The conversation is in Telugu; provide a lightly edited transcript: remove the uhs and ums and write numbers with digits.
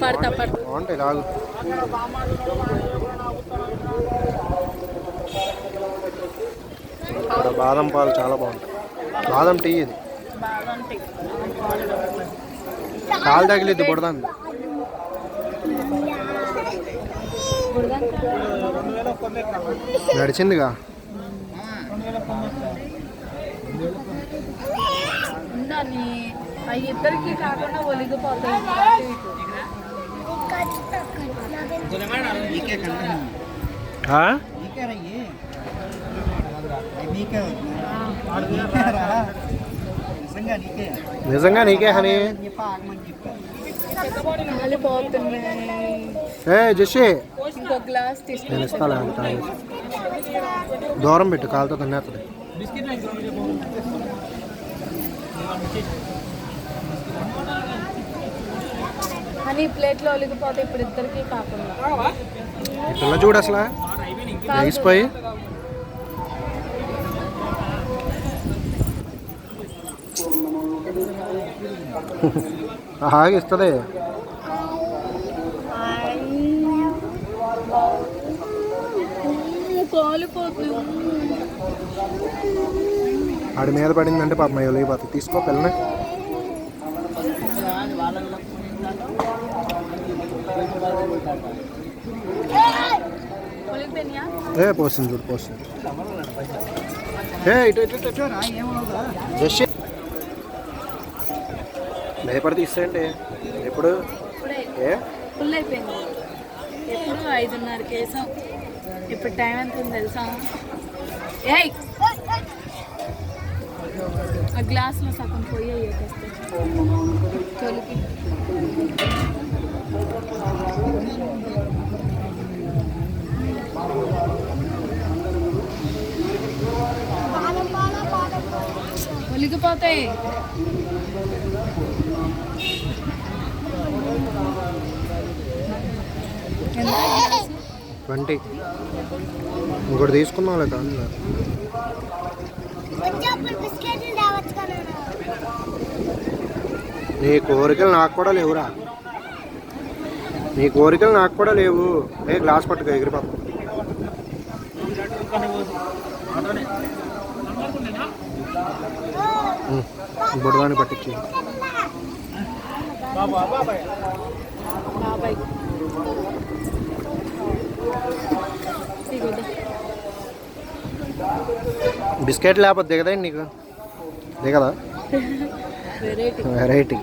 బాగుంటాయి లాగు. ఇక్కడ బాదం పాలు చాలా బాగుంటాయి. బాదం టీ ఇది. కాలు తగిలిద్ది బుడదాన్ని. నడిచిందిగా. ఇద్దరికి కాకుండా ఒలిగిపోతాయి. నిజంగా నీకే హనీ. జస్ట్ ఇంకో గ్లాస్ నేను ఇస్తాను. దూరం పెట్టు, కాలుతో తినేస్తుంది. అని ప్లేట్లో ఒలిగిపోతే ఇప్పుడు ఇద్దరికి కాకుండా. పిల్ల చూడు అసలు వేసిపోయి. ఇస్తుంది. ఆడి మీద పడిందంటే పాప ఒలిగిపోతుంది. తీసుకో పిల్లని. పోసింది చూడు, పోసింది. భయపడితే ఇస్తాయండి. ఎప్పుడు ఫుల్ అయిపోయింది. ఎప్పుడు 5:30కి వేసాం. ఇప్పుడు టైం ఎంత ఉంది తెలుసా? ఆ గ్లాస్లో సగం పోయి అయ్యేకొస్తే తొలికి. ఒలిగిపోతాయి. ఎంత? 20. ఇంకోటి తీసుకున్నాం లేదా? నీ కోరికలు నాకు కూడా లేవురా. నీ కోరికలు నాకు కూడా లేవు. ఏ గ్లాస్ పట్టుకో, ఎగిరిపాప. బుడవాన్ని పట్టించి. బిస్కెట్ లేకపోతే దిగదా నీకు? దిగదా? వెరైటీ.